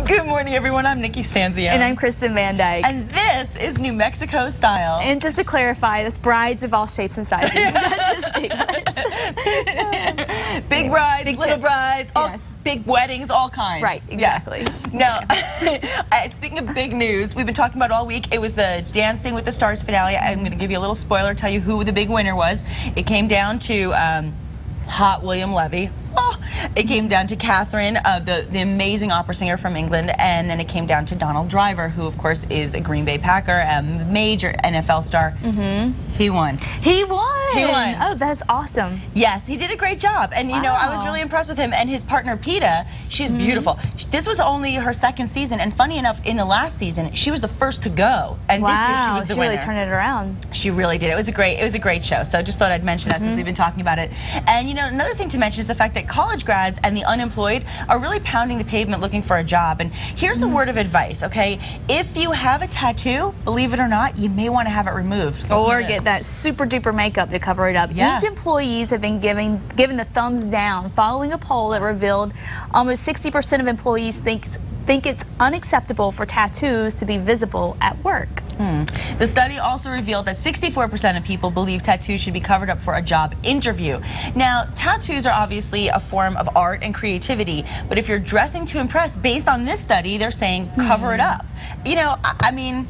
Good morning, everyone. I'm Nikki Stanzio. And I'm Kristen Van Dyke. And this is New Mexico style. And just to clarify, this brides of all shapes and sizes, not just big ones. Big brides, big little tits. brides, all Yes. big weddings, all kinds. Right, exactly. Yes. Now, speaking of big news, we've been talking about it all week. It was the Dancing with the Stars finale. I'm going to give you a little spoiler, tell you who the big winner was. It came down to hot William Levy. Oh, it came down to Catherine, the amazing opera singer from England, and then it came down to Donald Driver, who of course is a Green Bay Packer, a major NFL star. He won. He won. He won. Oh, that's awesome. Yes, he did a great job, and you know, I was really impressed with him and his partner Peta. She's beautiful. This was only her second season, and funny enough, in the last season, she was the first to go, and this year she was the winner. She really turned it around. She really did. It was a great show. So just thought I'd mention that since we've been talking about it. And you know, another thing to mention is the fact that college grads and the unemployed are really pounding the pavement looking for a job. And here's a word of advice, okay? If you have a tattoo, believe it or not, you may want to have it removed. Or get that super duper makeup to cover it up. Yeah. Each employees have been given the thumbs down following a poll that revealed almost 60% of employees think it's unacceptable for tattoos to be visible at work. The study also revealed that 64% of people believe tattoos should be covered up for a job interview. Now, tattoos are obviously a form of art and creativity, but if you're dressing to impress, based on this study, they're saying cover it up. You know, I mean,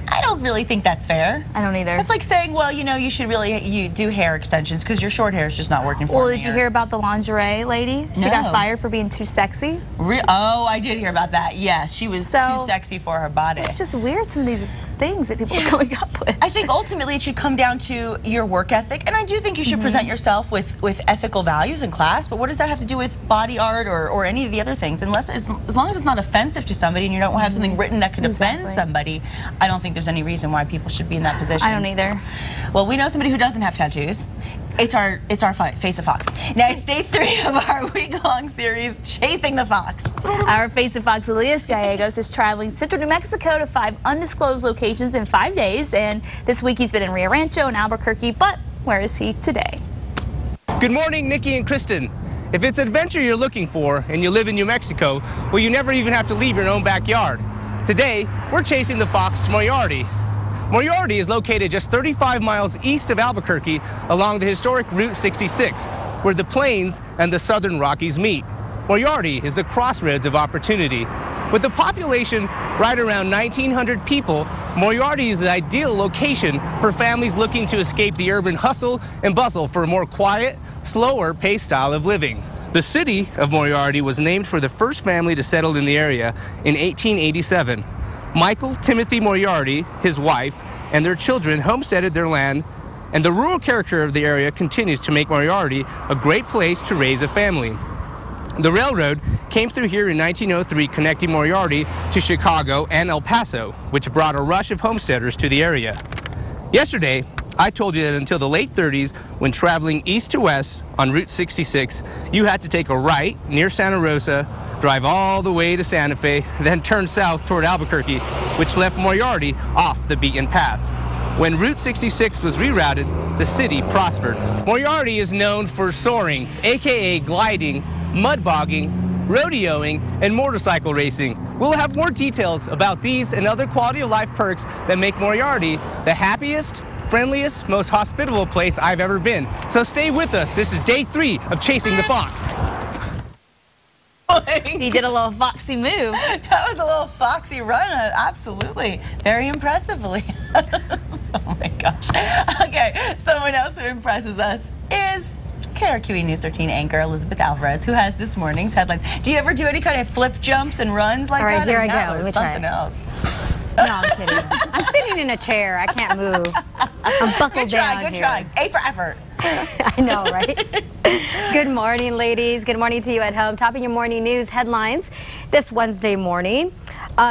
I don't really think that's fair. I don't either. It's like saying, well, you know, you should really do hair extensions because your short hair is just not working for me. Well, did you hear about the lingerie lady? She got fired for being too sexy. Oh, I did hear about that. Yes, she was too sexy for her body. It's just weird, some of these things that people are coming up with. I think ultimately it should come down to your work ethic, and I do think you should present yourself with ethical values in class, but what does that have to do with body art or any of the other things? Unless, as long as it's not offensive to somebody and you don't have something written that could offend somebody, I don't think there's any reason why people should be in that position. I don't either. Well, we know somebody who doesn't have tattoos. It's our Face of Fox. Now, it's day 3 of our week-long series, Chasing the Fox. Our Face of Fox, Elias Gallegos, is traveling central New Mexico to 5 undisclosed locations in 5 days, and this week he's been in Rio Rancho and Albuquerque, but where is he today? Good morning, Nikki and Kristen. If it's adventure you're looking for and you live in New Mexico, well, you never even have to leave your own backyard. Today, we're chasing the fox to Moriarty. Moriarty is located just 35 miles east of Albuquerque along the historic Route 66, where the Plains and the Southern Rockies meet. Moriarty is the crossroads of opportunity. With a population right around 1,900 people, Moriarty is the ideal location for families looking to escape the urban hustle and bustle for a more quiet, slower paced style of living. The city of Moriarty was named for the first family to settle in the area in 1887. Michael Timothy Moriarty, his wife, and their children homesteaded their land, and the rural character of the area continues to make Moriarty a great place to raise a family. The railroad came through here in 1903, connecting Moriarty to Chicago and El Paso, which brought a rush of homesteaders to the area. Yesterday, I told you that until the late 30s, when traveling east to west on Route 66, you had to take a right near Santa Rosa, drive all the way to Santa Fe, then turn south toward Albuquerque, which left Moriarty off the beaten path. When Route 66 was rerouted, the city prospered. Moriarty is known for soaring, aka gliding, mud bogging, rodeoing, and motorcycle racing. We'll have more details about these and other quality of life perks that make Moriarty the happiest, friendliest, most hospitable place I've ever been. So stay with us. This is day 3 of Chasing the Fox. He did a little foxy move. That was a little foxy run, absolutely. Very impressively. Oh my gosh. Okay, someone else who impresses us is KRQE News 13 anchor Elizabeth Alvarez, who has this morning's headlines. Do you ever do any kind of flip jumps and runs like that? All right, here I go. Let me try something else. No, I'm kidding. I'm sitting in a chair. I can't move. I'm buckled down Good here. try. A for effort. I know, right? Good morning, ladies. Good morning to you at home. Topping your morning news headlines this Wednesday morning.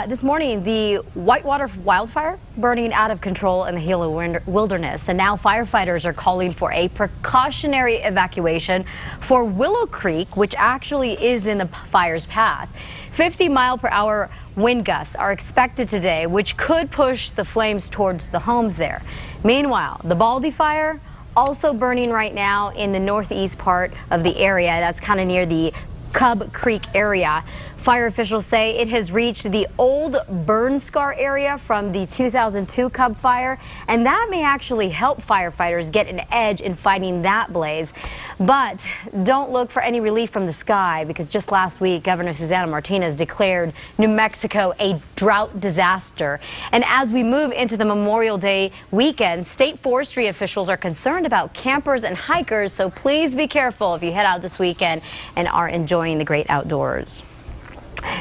This morning, the Whitewater wildfire burning out of control in the Gila wilderness. And now firefighters are calling for a precautionary evacuation for Willow Creek, which actually is in the fire's path. 50-mile-per-hour wind gusts are expected today, which could push the flames towards the homes there. Meanwhile, the Baldy fire also burning right now in the northeast part of the area. That's kind of near the Cub Creek area. Fire officials say it has reached the old burn scar area from the 2002 Cub fire, and that may actually help firefighters get an edge in fighting that blaze. But don't look for any relief from the sky, because just last week, Governor Susana Martinez declared New Mexico a drought disaster. And as we move into the Memorial Day weekend, state forestry officials are concerned about campers and hikers, so please be careful if you head out this weekend and are enjoying the great outdoors.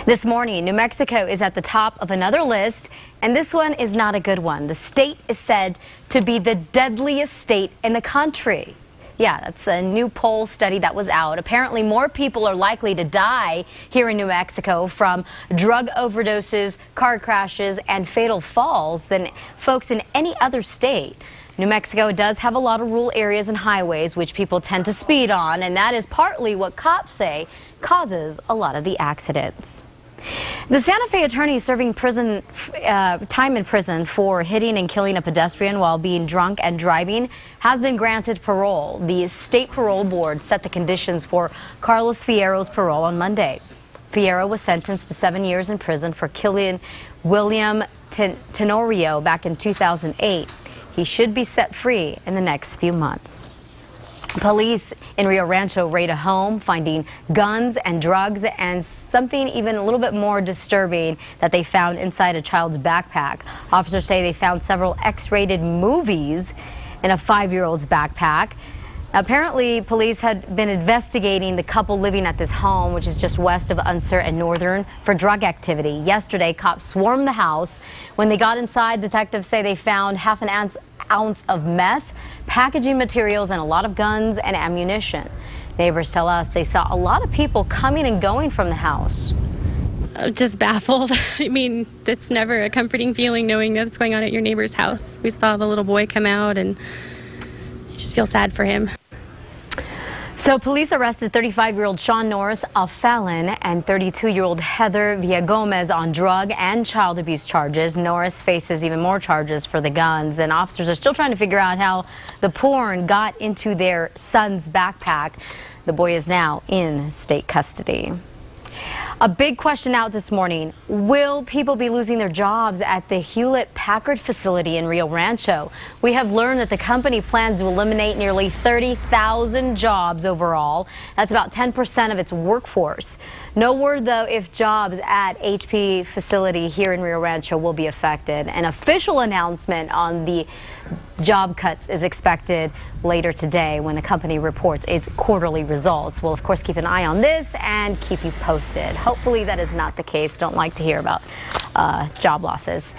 This morning, New Mexico is at the top of another list, and this one is not a good one. The state is said to be the deadliest state in the country. Yeah, that's a new poll study that was out. Apparently, more people are likely to die here in New Mexico from drug overdoses, car crashes, and fatal falls than folks in any other state. New Mexico does have a lot of rural areas and highways which people tend to speed on, and that is partly what cops say causes a lot of the accidents. The Santa Fe attorney serving time in prison for hitting and killing a pedestrian while being drunk and driving has been granted parole. The state parole board set the conditions for Carlos Fierro's parole on Monday. Fierro was sentenced to 7 years in prison for killing William Tenorio back in 2008. He should be set free in the next few months. Police in Rio Rancho raid a home, finding guns and drugs and something even a little bit more disturbing that they found inside a child's backpack. Officers say they found several X-rated movies in a 5-year-old's backpack. Apparently, police had been investigating the couple living at this home, which is just west of Unser and Northern, for drug activity. Yesterday, cops swarmed the house. When they got inside, detectives say they found half an ounce of meth, packaging materials, and a lot of guns and ammunition. Neighbors tell us they saw a lot of people coming and going from the house. Just baffled. I mean, it's never a comforting feeling knowing that's going on at your neighbor's house. We saw the little boy come out, and you just feel sad for him. So police arrested 35-year-old Sean Norris, a felon, and 32-year-old Heather Villagomez on drug and child abuse charges. Norris faces even more charges for the guns, and officers are still trying to figure out how the porn got into their son's backpack. The boy is now in state custody. A big question out this morning: will people be losing their jobs at the Hewlett-Packard facility in Rio Rancho? We have learned that the company plans to eliminate nearly 30,000 jobs overall. That's about 10% of its workforce. No word, though, if jobs at HP facility here in Rio Rancho will be affected. An official announcement on the job cuts is expected later today when the company reports its quarterly results. We'll, of course, keep an eye on this and keep you posted. Hopefully that is not the case. Don't like to hear about job losses.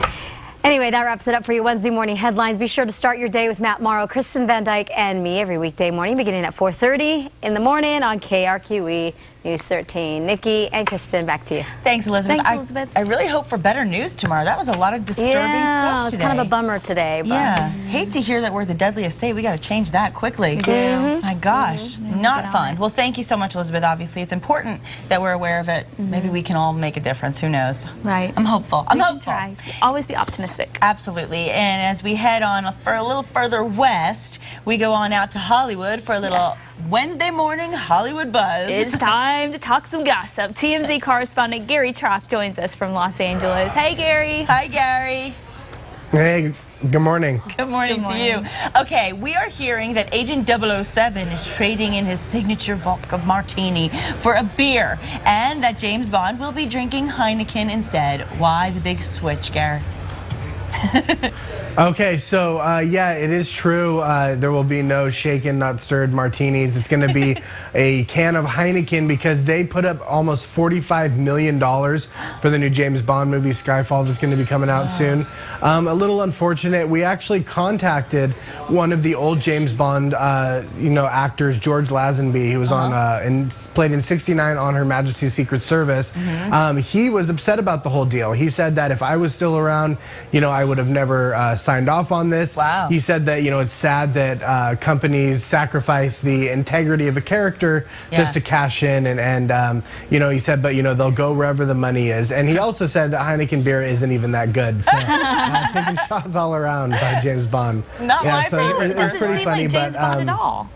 Anyway, that wraps it up for your Wednesday morning headlines. Be sure to start your day with Matt Morrow, Kristen Van Dyke, and me every weekday morning beginning at 4:30 in the morning on KRQE News 13. Nikki and Kristen, back to you. Thanks, Elizabeth. Thanks, Elizabeth. I really hope for better news tomorrow. That was a lot of disturbing stuff today. It's kind of a bummer today. But Yeah, hate to hear that we're the deadliest state. We got to change that quickly. We do. My gosh, not fun. Well, thank you so much, Elizabeth. Obviously, it's important that we're aware of it. Maybe we can all make a difference. Who knows? Right. I'm hopeful. I'm hopeful. Try. Always be optimistic. Absolutely. And as we head on for a little further west, we go on out to Hollywood for a little Wednesday morning Hollywood buzz. It's time to talk some gossip. TMZ correspondent Gary Trock joins us from Los Angeles. Hey, Gary. Hi, Gary. Hey, good morning. Good morning to you. Okay, we are hearing that Agent 007 is trading in his signature vodka martini for a beer, and that James Bond will be drinking Heineken instead. Why the big switch, Gary? Okay, so yeah, it is true. There will be no shaken, not stirred martinis. It's going to be a can of Heineken because they put up almost $45 million for the new James Bond movie Skyfall that's going to be coming out soon. A little unfortunate. We actually contacted one of the old James Bond, actors, George Lazenby. He was on and played in '69 on Her Majesty's Secret Service. He was upset about the whole deal. He said that if I was still around, I would have never signed off on this. Wow. He said that, it's sad that companies sacrifice the integrity of a character just to cash in. And he said, but, they'll go wherever the money is. And he also said that Heineken beer isn't even that good. So taking shots all around by James Bond. Not my favorite. It doesn't seem like James Bond at all.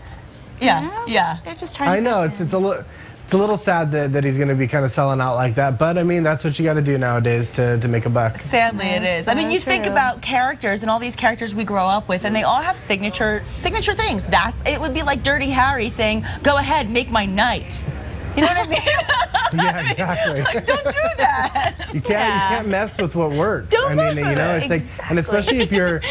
Yeah, yeah. They're just trying to I know, it's a little... it's a little sad that he's going to be kind of selling out like that. But I mean, that's what you got to do nowadays to make a buck. Sadly, it is. I mean, you think about characters and all these characters we grow up with, and they all have signature things. It would be like Dirty Harry saying, "Go ahead, make my night." You know what I mean? Yeah, exactly. Like, don't do that. You can't mess with what works. Don't mess you with know, it. it's like, and especially if you're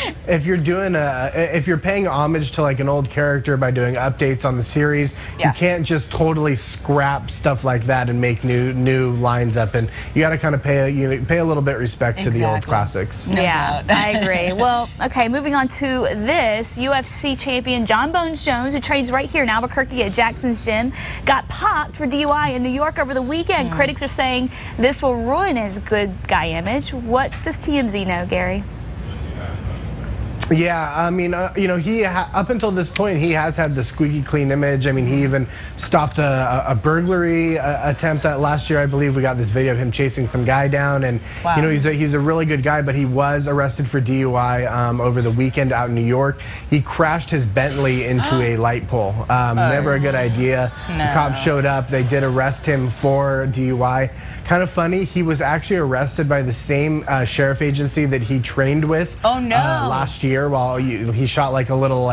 paying homage to like an old character by doing updates on the series, you can't just totally scrap stuff like that and make new lines up. And you got to kind of pay a little bit respect to the old classics. No yeah, doubt. I agree. Well, okay, moving on to this. UFC champion John Bones Jones, who trains right here in Albuquerque at Jackson's Gym, got popped for DUI in New York over the weekend. Critics are saying this will ruin his good guy image. What does TMZ know, Gary? Yeah, I mean, you know, up until this point, he has had the squeaky clean image. I mean, he even stopped a burglary attempt last year, I believe. We got this video of him chasing some guy down, and you know, he's a really good guy. But he was arrested for DUI over the weekend out in New York. He crashed his Bentley into a light pole. Never a good idea. No. The cops showed up. They did arrest him for DUI. Kind of funny, he was actually arrested by the same sheriff agency that he trained with last year while he shot like a little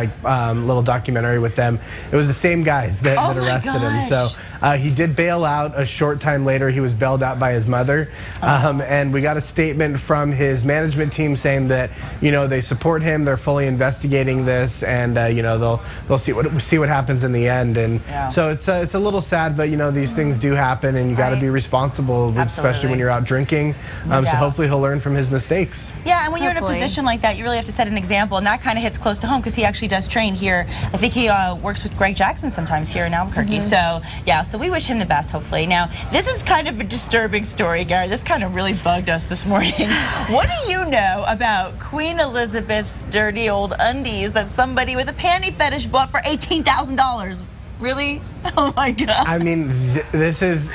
documentary with them. It was the same guys that arrested him. So he did bail out a short time later. He was bailed out by his mother. And we got a statement from his management team saying that, you know, they support him, they're fully investigating this, and you know, they'll see what happens in the end. And so it's a little sad, but you know, these things do happen, and you got to be responsible. Especially when you're out drinking. So hopefully he'll learn from his mistakes. Yeah, and when you're in a position like that, you really have to set an example, and that kind of hits close to home because he actually does train here. I think he works with Greg Jackson sometimes here in Albuquerque. So yeah, so we wish him the best, hopefully. Now, this is kind of a disturbing story, Gary. This kind of really bugged us this morning. What do you know about Queen Elizabeth's dirty old undies that somebody with a panty fetish bought for $18,000? Really? Oh my God! I mean, this is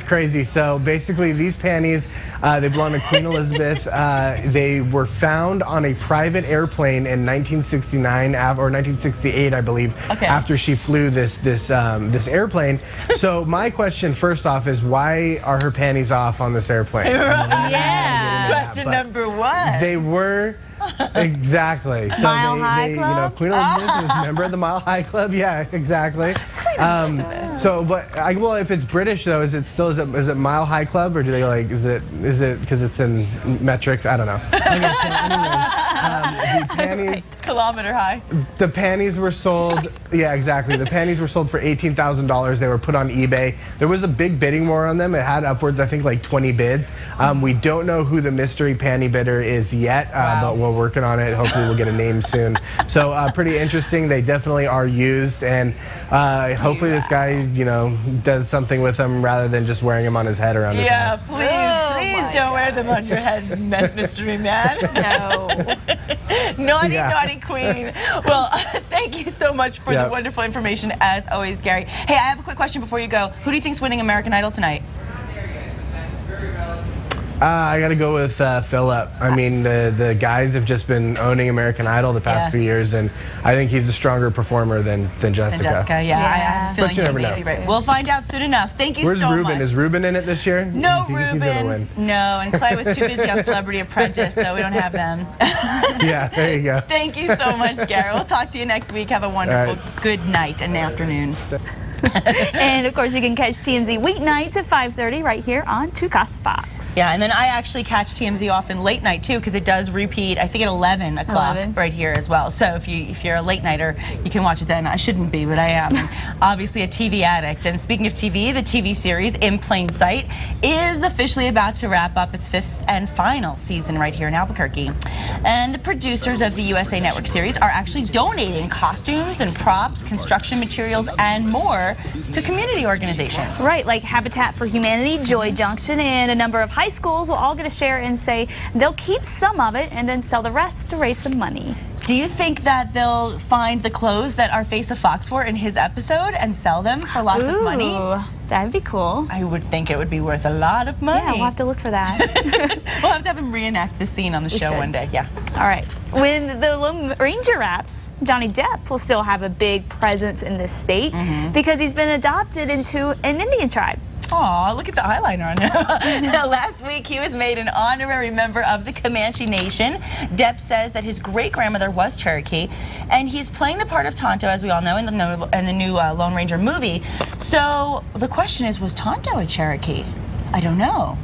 crazy. So basically, these panties they belong to Queen Elizabeth. They were found on a private airplane in 1969 or 1968, I believe, after she flew this airplane. So my question, first off, is why are her panties off on this airplane? Yeah. Question number one. They were. Exactly. So Mile High Club? You know, Queen Elizabeth was a member of the Mile High Club. Yeah, exactly. Well, if it's British though, is it Mile High Club, or do they like is it because it's in metric? I don't know. Okay, so anyways, the panties. Kilometer high. The panties were sold. Yeah, exactly. The panties were sold for $18,000. They were put on eBay. There was a big bidding war on them. It had upwards, I think, like 20 bids. We don't know who the mystery panty bidder is yet, but we're working on it. Hopefully, we'll get a name soon. So pretty interesting. They definitely are used, and hopefully, this guy, you know, does something with them rather than just wearing them on his head around his house. Please don't wear them on your head, mystery man. No. Naughty queen. Well, thank you so much for the wonderful information, as always, Gary. Hey, I have a quick question before you go. Who do you think's winning American Idol tonight? I got to go with Philip. I mean, the guys have just been owning American Idol the past few years, and I think he's a stronger performer than Jessica. I have a feeling you never know. Right. We'll find out soon enough. Thank you so much. Where's Ruben? Is Ruben in it this year? No, He's gonna win. No, and Clay was too busy on Celebrity Apprentice, so we don't have them. Yeah, there you go. Thank you so much, Gary. We'll talk to you next week. Have a wonderful good night and afternoon. And of course, you can catch TMZ weeknights at 5:30 right here on Tu Casa Fox. Yeah, and then I actually catch TMZ often late night too, because it does repeat, I think, at 11 o'clock right here as well. So if you're a late nighter, you can watch it then. I shouldn't be, but I am. Obviously a TV addict. And speaking of TV, the TV series In Plain Sight is officially about to wrap up its 5th and final season right here in Albuquerque. And the producers of the USA Network series are actually donating costumes and props, construction materials, and more to community organizations. Right, like Habitat for Humanity, Joy Junction, and a number of high schools will all get a share and say they'll keep some of it and then sell the rest to raise some money. Do you think that they'll find the clothes that our Face of Fox wore in his episode and sell them for lots of money? That'd be cool. I would think it would be worth a lot of money. Yeah, we'll have to look for that. We'll have to have him reenact the scene on the show one day. Yeah. All right. When the Lone Ranger wraps, Johnny Depp will still have a big presence in this state because he's been adopted into an Indian tribe. Aw, look at the eyeliner on him. Last week, he was made an honorary member of the Comanche Nation. Depp says that his great-grandmother was Cherokee, and he's playing the part of Tonto, as we all know, in the new Lone Ranger movie. So the question is, was Tonto a Cherokee? I don't know.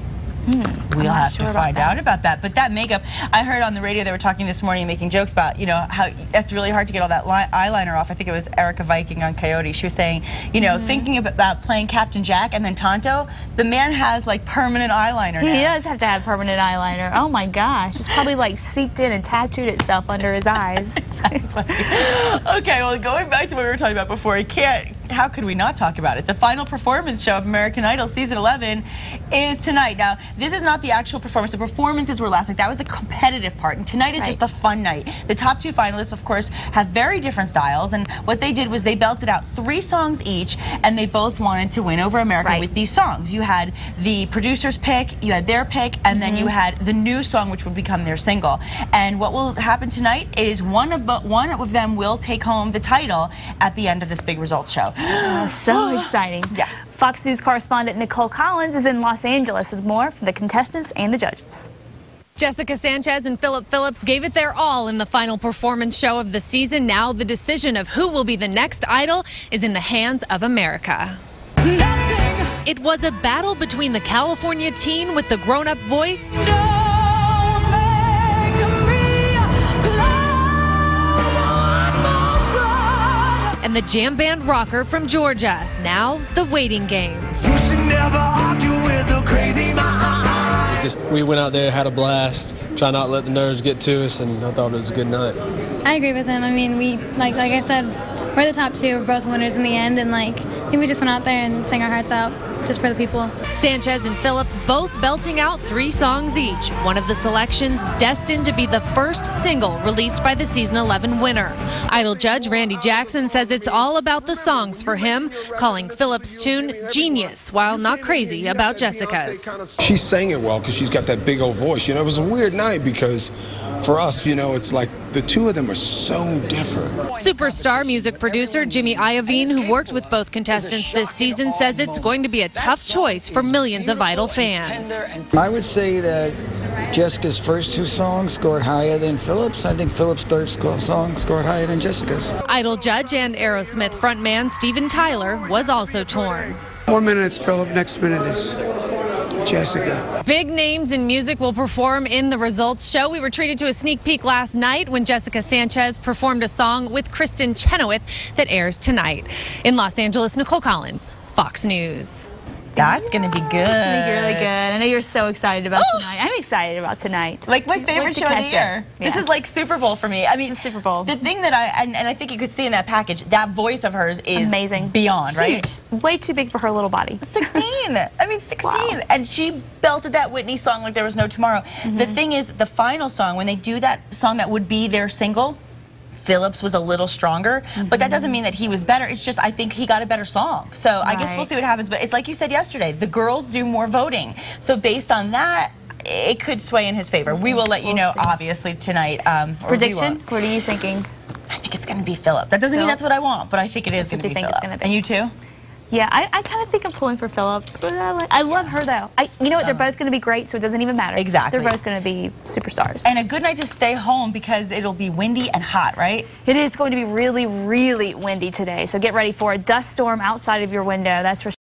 We'll have to find out about that. But that makeup, I heard on the radio they were talking this morning, making jokes about, you know, how that's really hard to get all that eyeliner off. I think it was Erica Viking on Coyote. She was saying, you know, thinking about playing Captain Jack and then Tonto, the man has like permanent eyeliner now. He does have to have permanent eyeliner. Oh my gosh. It's probably like seeped in and tattooed itself under his eyes. Okay, well, going back to what we were talking about before, how could we not talk about it? The final performance show of American Idol Season 11 is tonight. Now, this is not the actual performance. The performances were last night. That was the competitive part. And tonight is just a fun night. The top two finalists, of course, have very different styles. And what they did was they belted out 3 songs each, and they both wanted to win over America with these songs. You had the producer's pick, you had their pick, and then you had the new song, which would become their single. And what will happen tonight is one of them will take home the title at the end of this big results show. Oh, so exciting. Yeah. Fox News correspondent Nicole Collins is in Los Angeles with more from the contestants and the judges. Jessica Sanchez and Philip Phillips gave it their all in the final performance show of the season. Now the decision of who will be the next idol is in the hands of America. It was a battle between the California teen with the grown-up voice and the jam band rocker from Georgia. Now, the waiting game. You should never argue with the crazy mind. We went out there, had a blast, try not to let the nerves get to us, and I thought it was a good night. I agree with him. I mean, we, like I said, we're the top 2. We're both winners in the end, and I think we just went out there and sang our hearts out just for the people. Sanchez and Phillips both belting out 3 songs each. One of the selections destined to be the first single released by the season 11 winner. Idol judge Randy Jackson says it's all about the songs for him, calling Phillips' tune genius, while not crazy about Jessica's. She sang it well because she's got that big old voice. You know, it was a weird night because for us, you know, it's like the two of them are so different. Superstar music producer Jimmy Iovine, who worked with both contestants this season, says it's going to be a tough choice for millions of Idol fans. I would say that Jessica's first 2 songs scored higher than Phillips. I think Phillips' third song scored higher than Jessica's. Idol judge and Aerosmith frontman Steven Tyler was also torn. 1 minute it's Philip, next minute is Jessica. Big names in music will perform in the results show. We were treated to a sneak peek last night when Jessica Sanchez performed a song with Kristen Chenoweth that airs tonight. In Los Angeles, Nicole Collins, Fox News. That's going to be good. It's going to be really good. I know you're so excited about tonight. I'm excited about tonight. Like my favorite show of the year. This is like Super Bowl for me. I mean, Super Bowl. The thing that and I think you could see in that package, that voice of hers is amazing. Beyond, right? Huge. Way too big for her little body. 16. I mean, 16. Wow. And she belted that Whitney song like there was no tomorrow. The thing is, the final song, when they do that song that would be their single, Phillips was a little stronger, but that doesn't mean that he was better. It's just I think he got a better song. So I guess we'll see what happens. But it's like you said yesterday, the girls do more voting. So based on that, it could sway in his favor. We will let you know, obviously, tonight. Prediction? What are you thinking? I think it's going to be Philip. That doesn't mean that's what I want, but I think it is going to be Philip. And you too? Yeah, I kind of think I'm pulling for Philip. I love her, though. You know what? They're both going to be great, so it doesn't even matter. Exactly. They're both going to be superstars. And a good night to stay home because it'll be windy and hot, right? It is going to be really, really windy today, so get ready for a dust storm outside of your window. That's for sure.